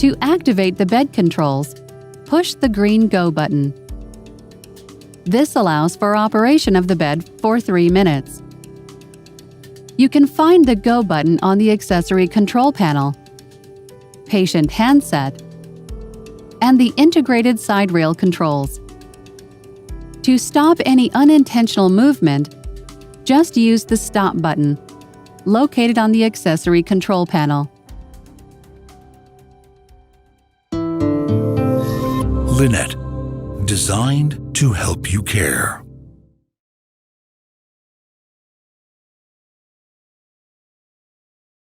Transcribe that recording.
To activate the bed controls, push the green Go button. This allows for operation of the bed for 3 minutes. You can find the Go button on the accessory control panel, patient handset, and the integrated side rail controls. To stop any unintentional movement, just use the Stop button, located on the accessory control panel. Lynette, designed to help you care.